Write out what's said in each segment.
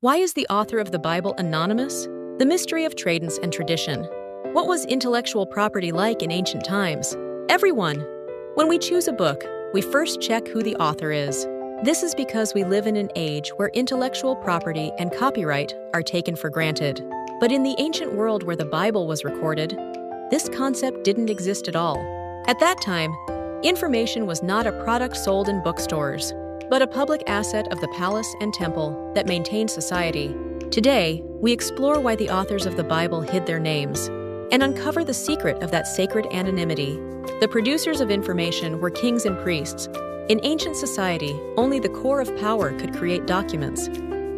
Why is the author of the Bible anonymous? The mystery of Tradents and tradition. What was intellectual property like in ancient times? Everyone. When we choose a book, we first check who the author is. This is because we live in an age where intellectual property and copyright are taken for granted. But in the ancient world where the Bible was recorded, this concept didn't exist at all. At that time, information was not a product sold in bookstores, but a public asset of the palace and temple that maintained society. Today, we explore why the authors of the Bible hid their names and uncover the secret of that sacred anonymity. The producers of information were kings and priests. In ancient society, only the core of power could create documents.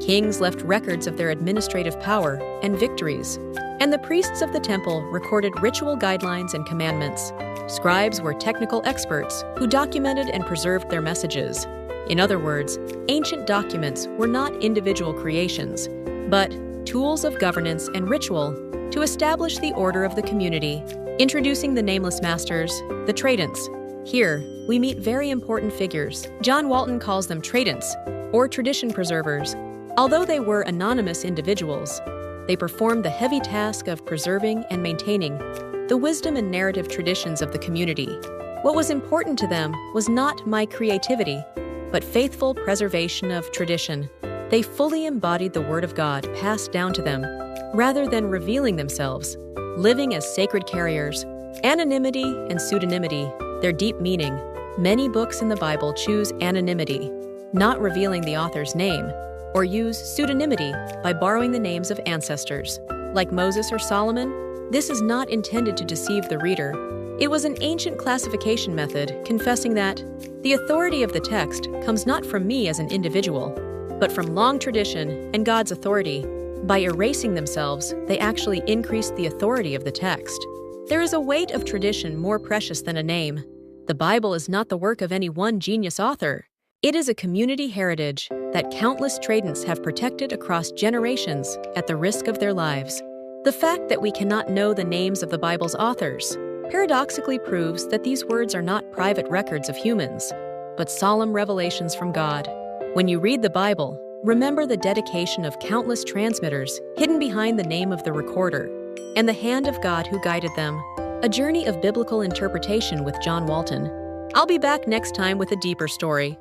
Kings left records of their administrative power and victories, and the priests of the temple recorded ritual guidelines and commandments. Scribes were technical experts who documented and preserved their messages. In other words, ancient documents were not individual creations, but tools of governance and ritual to establish the order of the community. Introducing the nameless masters, the Tradents. Here, we meet very important figures. John Walton calls them Tradents, or tradition preservers. Although they were anonymous individuals, they performed the heavy task of preserving and maintaining the wisdom and narrative traditions of the community. What was important to them was not my creativity, but faithful preservation of tradition. They fully embodied the Word of God passed down to them, rather than revealing themselves, living as sacred carriers. Anonymity and pseudonymity, their deep meaning. Many books in the Bible choose anonymity, not revealing the author's name, or use pseudonymity by borrowing the names of ancestors, like Moses or Solomon. This is not intended to deceive the reader. It was an ancient classification method confessing that the authority of the text comes not from me as an individual, but from long tradition and God's authority. By erasing themselves, they actually increased the authority of the text. There is a weight of tradition more precious than a name. The Bible is not the work of any one genius author. It is a community heritage that countless Tradents have protected across generations at the risk of their lives. The fact that we cannot know the names of the Bible's authors paradoxically proves that these words are not private records of humans, but solemn revelations from God. When you read the Bible, remember the dedication of countless transmitters hidden behind the name of the recorder and the hand of God who guided them. A journey of biblical interpretation with John Walton. I'll be back next time with a deeper story.